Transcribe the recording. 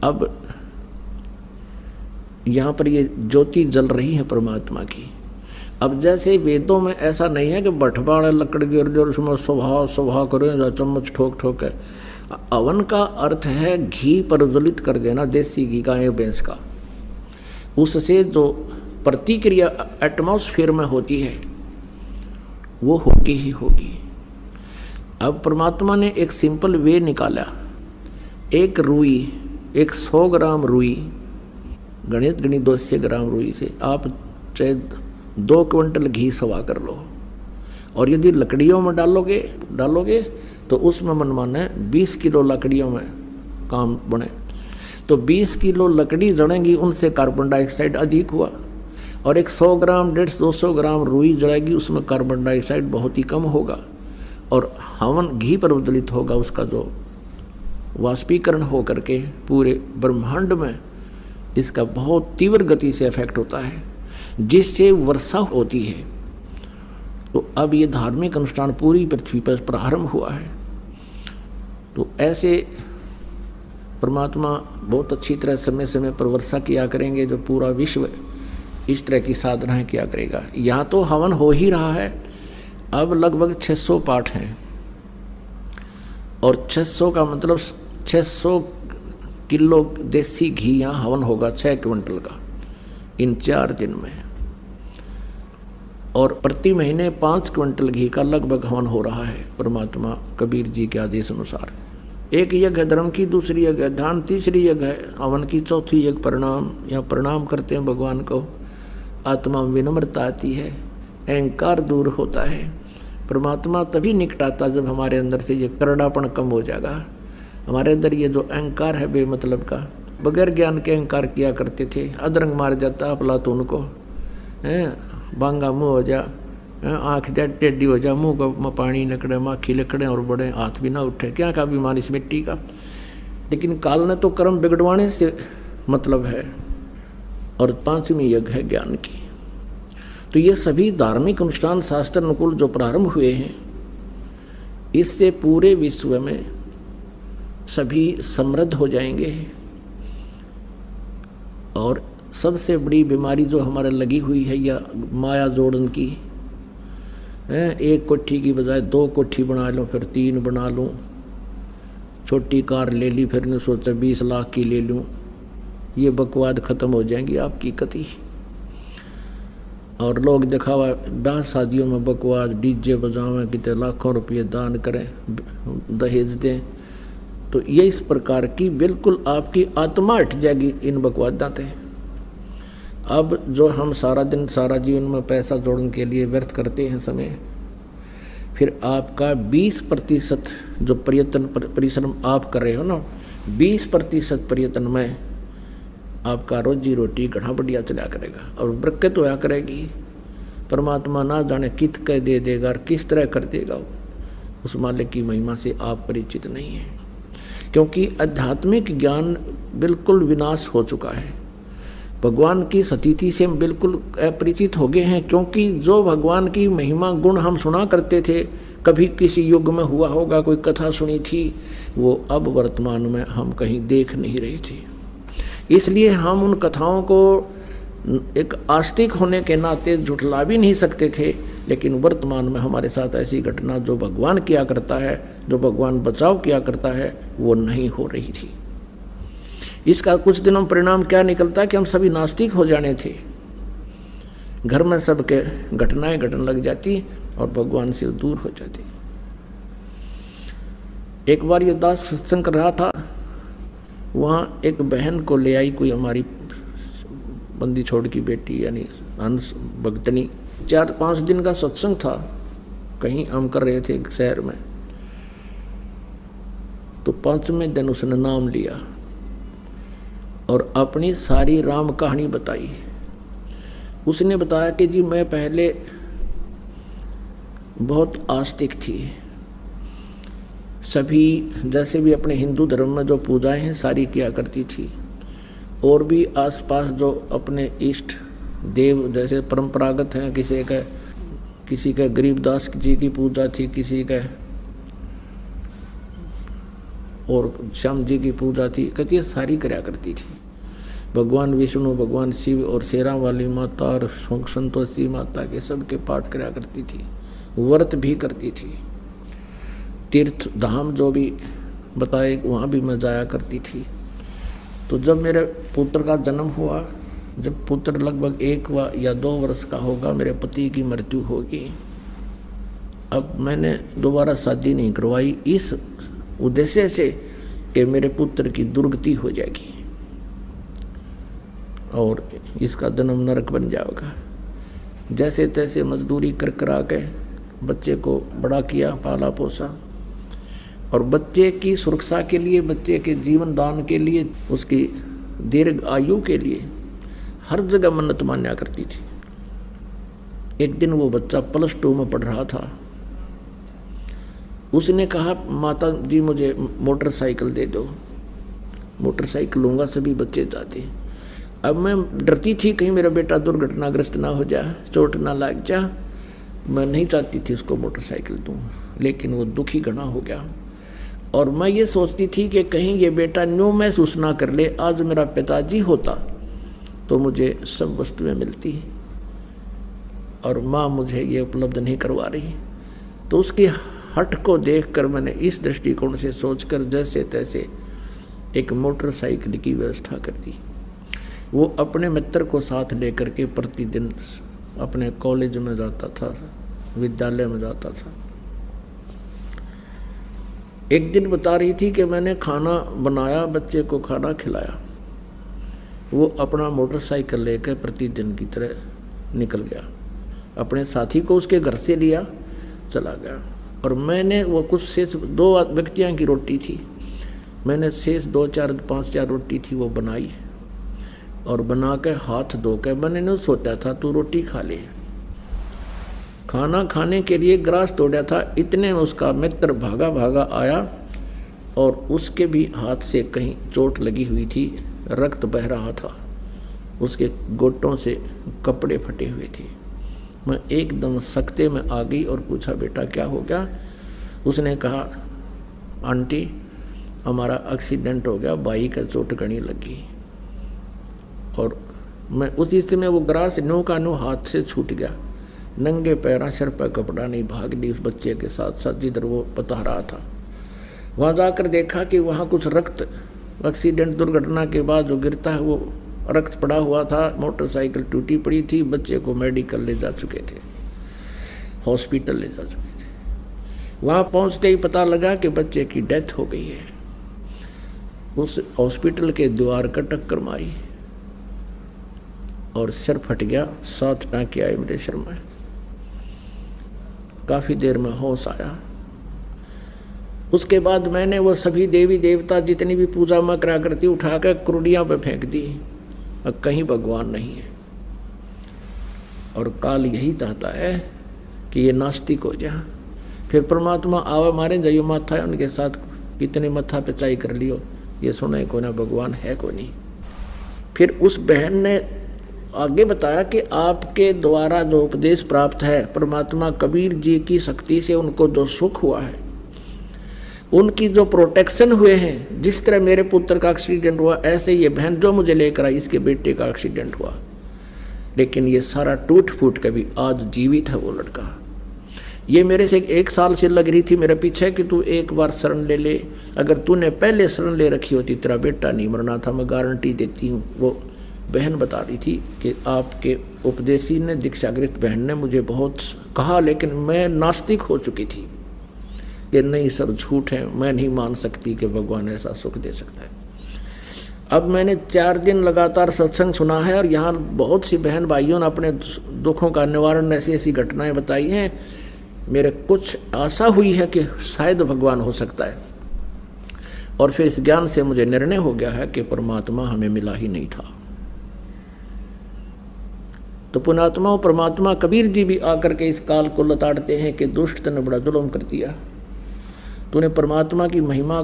अब यहाँ पर ये ज्योति जल रही है परमात्मा की। अब जैसे वेदों में ऐसा नहीं है कि बटवाड़ लकड़ गिर जो उसमें सुबह सुबह करें चम्मच ठोक ठोक है। अवन का अर्थ है घी प्रज्वलित कर देना, देसी घी का या भैंस का। उससे जो प्रतिक्रिया एटमॉस्फेयर में होती है वो होगी ही होगी। अब परमात्मा ने एक सिंपल वे निकाला। एक रुई, एक 100 ग्राम रुई, गणित 200 ग्राम रुई से आप चाहे 2 क्विंटल घी सवा कर लो, और यदि लकड़ियों में डालोगे तो उसमें मनमाना 20 किलो लकड़ियों में काम बने। तो 20 किलो लकड़ी जड़ेंगी, उनसे कार्बन डाइऑक्साइड अधिक हुआ। और एक 100 ग्राम 150-200 ग्राम रुई जड़ेगी, उसमें कार्बन डाइऑक्साइड बहुत ही कम होगा। और हवन घी प्रज्वलित होगा, उसका जो वाष्पीकरण हो करके पूरे ब्रह्मांड में इसका बहुत तीव्र गति से इफेक्ट होता है, जिससे वर्षा होती है। तो अब ये धार्मिक अनुष्ठान पूरी पृथ्वी पर प्रारंभ हुआ है। तो ऐसे परमात्मा बहुत अच्छी तरह समय समय पर वर्षा किया करेंगे, जो पूरा विश्व इस तरह की साधनाएं किया करेगा। यहाँ तो हवन हो ही रहा है। अब लगभग 600 पाठ हैं, और 600 का मतलब 600 किलो देसी घी यहाँ हवन होगा, 6 क्विंटल का, इन 4 दिन में। और प्रति महीने 5 क्विंटल घी का लगभग हवन हो रहा है परमात्मा कबीर जी के आदेश अनुसार। एक यज्ञ है धर्म की, दूसरी यज्ञ है ध्यान, तीसरी यज्ञ है हवन की, चौथी यज्ञ प्रणाम। या प्रणाम करते हैं भगवान को, आत्मा में विनम्रता आती है, अहंकार दूर होता है। परमात्मा तभी निकट आता जब हमारे अंदर से ये करड़ापन कम हो जाएगा। हमारे अंदर ये जो अहंकार है बेमतलब का, बगैर ज्ञान के अहंकार किया करते थे, अदरंग मार जाता अफलातून को, बांगा मुँह हो जा, आँख टेढ़ी हो जा, मुँह को पानी लकड़े, माखी लकड़े, और बड़े हाथ भी ना उठे, क्या का बीमार इस मिट्टी का। लेकिन काल ने तो कर्म बिगड़वाने से मतलब है। और 5वीं यज्ञ है ज्ञान की। तो ये सभी धार्मिक अनुष्ठान शास्त्र अनुकूल जो प्रारंभ हुए हैं, इससे पूरे विश्व में सभी समृद्ध हो जाएंगे। और सबसे बड़ी बीमारी जो हमारे लगी हुई है या माया जोड़न की, एक कोठी की बजाय 2 कोठी बना लो, फिर 3 बना लूँ, छोटी कार ले ली, फिर ने सोचा 20 लाख की ले लूँ, ये बकवाद खत्म हो जाएंगी आपकी कति। और लोग दिखावा ब्याह शादियों में बकवाद, डीजे बजावें, कितने लाखों रुपये दान करें, दहेज दें। तो ये इस प्रकार की बिल्कुल आपकी आत्मा हट जाएगी इन बकवादां से। अब जो हम सारा दिन सारा जीवन में पैसा जोड़ने के लिए व्यर्थ करते हैं समय, फिर आपका 20% जो प्रयत्न परिश्रम आप कर रहे हो ना, 20% प्रयत्न में आपका रोजी रोटी घना बढ़िया चला करेगा और बरकत होया करेगी। परमात्मा ना जाने कित कह दे देगा और किस तरह कर देगा, उस मालिक की महिमा से आप परिचित नहीं हैं। क्योंकि आध्यात्मिक ज्ञान बिल्कुल विनाश हो चुका है, भगवान की स्थिति से हम बिल्कुल अपरिचित हो गए हैं। क्योंकि जो भगवान की महिमा गुण हम सुना करते थे, कभी किसी युग में हुआ होगा, कोई कथा सुनी थी, वो अब वर्तमान में हम कहीं देख नहीं रहे थे। इसलिए हम उन कथाओं को एक आस्तिक होने के नाते झुठला भी नहीं सकते थे। लेकिन वर्तमान में हमारे साथ ऐसी घटना जो भगवान किया करता है, जो भगवान बचाव किया करता है, वो नहीं हो रही थी। इसका कुछ दिनों परिणाम क्या निकलता है कि हम सभी नास्तिक हो जाने थे, घर में सबके घटनाएं घटने लग जाती और भगवान से दूर हो जाती। एक बार ये दास सत्संग कर रहा था, वहाँ एक बहन को ले आई कोई हमारी बंदी छोड़ की बेटी, यानी हंस भक्तनी। 4-5 दिन का सत्संग था, कहीं हम कर रहे थे शहर में। तो 5वें दिन उसने नाम लिया और अपनी सारी राम कहानी बताई। उसने बताया कि जी मैं पहले बहुत आस्तिक थी, सभी जैसे भी अपने हिंदू धर्म में जो पूजाएं हैं सारी किया करती थी, और भी आसपास जो अपने इष्ट देव जैसे परंपरागत हैं, किसी का गरीबदास जी की पूजा थी, किसी का और श्याम जी की पूजा थी, कहती है सारी कराया करती थी। भगवान विष्णु, भगवान शिव और शेरा वाली माता और संतोषी माता के सबके पाठ कराया करती थी, व्रत भी करती थी। तीर्थ धाम जो भी बताए वहाँ भी मैं जाया करती थी। तो जब मेरे पुत्र का जन्म हुआ, जब पुत्र लगभग 1 या 2 वर्ष का होगा, मेरे पति की मृत्यु होगी। अब मैंने दोबारा शादी नहीं करवाई इस उद्देश्य से कि मेरे पुत्र की दुर्गति हो जाएगी और इसका जन्म नरक बन जाएगा। जैसे तैसे मजदूरी कर करा के बच्चे को बड़ा किया, पाला पोसा, और बच्चे की सुरक्षा के लिए, बच्चे के जीवन दान के लिए, उसकी दीर्घ आयु के लिए हर जगह मन्नत मान्या करती थी। एक दिन वो बच्चा +2 में पढ़ रहा था। उसने कहा, माता जी मुझे मोटरसाइकिल दे दो। मोटरसाइकिल लूँगा, सभी बच्चे जाते। अब मैं डरती थी कहीं मेरा बेटा दुर्घटनाग्रस्त ना हो जाए, चोट ना लग जा। मैं नहीं चाहती थी उसको मोटरसाइकिल दूँ, लेकिन वो दुखी घना हो गया। और मैं ये सोचती थी कि कहीं ये बेटा न्यू महसूस ना कर ले, आज मेरा पिताजी होता तो मुझे सब वस्तुएं मिलती और माँ मुझे ये उपलब्ध नहीं करवा रही। तो उसकी हट को देखकर मैंने इस दृष्टिकोण से सोचकर जैसे तैसे एक मोटरसाइकिल की व्यवस्था कर दी। वो अपने मित्र को साथ लेकर के प्रतिदिन अपने कॉलेज में जाता था, विद्यालय में जाता था। एक दिन बता रही थी कि मैंने खाना बनाया, बच्चे को खाना खिलाया। वो अपना मोटरसाइकिल लेकर प्रतिदिन की तरह निकल गया, अपने साथी को उसके घर से लिया, चला गया। और मैंने वो कुछ शेष 2 व्यक्तियों की रोटी थी, मैंने शेष 2, 4, 5 रोटी थी वो बनाई और बना के हाथ धो के मैंने नहीं सोचा था तू रोटी खा ले। खाना खाने के लिए ग्रास तोड़ा था, इतने में उसका मित्र भागा भागा आया और उसके भी हाथ से कहीं चोट लगी हुई थी, रक्त बह रहा था, उसके गोटों से कपड़े फटे हुए थे। मैं एकदम सख्ते में आ गई और पूछा, बेटा क्या हो गया? उसने कहा, आंटी हमारा एक्सीडेंट हो गया, बाई का चोट घनी लगी। और मैं उसी समय वो ग्रास नो का नो हाथ से छूट गया, नंगे पैरा, सिर पर कपड़ा नहीं, भाग ली उस बच्चे के साथ साथ जिधर वो बता रहा था। वहाँ जाकर देखा कि वहाँ कुछ रक्त, एक्सीडेंट दुर्घटना के बाद जो गिरता है वो रक्त पड़ा हुआ था, मोटरसाइकिल टूटी पड़ी थी, बच्चे को मेडिकल ले जा चुके थे, हॉस्पिटल ले जा चुके थे। वहाँ पहुँचते ही पता लगा कि बच्चे की डेथ हो गई है। उस हॉस्पिटल के द्वार का टक्कर मारी और सिर फट गया, 7 टाँके आए मेरे सिर में। काफ़ी देर में होश आया। उसके बाद मैंने वो सभी देवी देवता जितनी भी पूजा मैं करा करती उठा कर कुर्डियाँ पे फेंक दी, अब कहीं भगवान नहीं है। और काल यही चाहता है कि ये नास्तिक हो जाए, फिर परमात्मा आवा मारे जाइयो माथा है उनके साथ, कितने मत्था पे चाई कर लियो, ये सुने को ना भगवान है को नहीं। फिर उस बहन ने आगे बताया कि आपके द्वारा जो उपदेश प्राप्त है, परमात्मा कबीर जी की शक्ति से उनको जो सुख हुआ है, उनकी जो प्रोटेक्शन हुए हैं, जिस तरह मेरे पुत्र का एक्सीडेंट हुआ ऐसे ये बहन जो मुझे लेकर आई, इसके बेटे का एक्सीडेंट हुआ, लेकिन ये सारा टूट फूट के भी आज जीवित है वो लड़का। ये मेरे से 1 साल से लग रही थी मेरे पीछे कि तू एक बार शरण ले ले, अगर तूने पहले शरण ले रखी होती तेरा बेटा नहीं मरना था, मैं गारंटी देती हूँ। वो बहन बता रही थी कि आपके उपदेशी ने, दीक्षागृत बहन ने मुझे बहुत कहा, लेकिन मैं नास्तिक हो चुकी थी कि नहीं सर झूठ है, मैं नहीं मान सकती कि भगवान ऐसा सुख दे सकता है। अब मैंने 4 दिन लगातार सत्संग सुना है और यहाँ बहुत सी बहन भाइयों ने अपने दुखों का निवारण, ऐसी ऐसी घटनाएं बताई हैं। मेरे कुछ आशा हुई है कि शायद भगवान हो सकता है, और फिर इस ज्ञान से मुझे निर्णय हो गया है कि परमात्मा हमें मिला ही नहीं था। तो पुणात्मा परमात्मा कबीर जी भी आकर के इस काल को लताड़ते हैं कि दुष्ट तने बड़ा जुल्म कर दिया, तूने परमात्मा की महिमा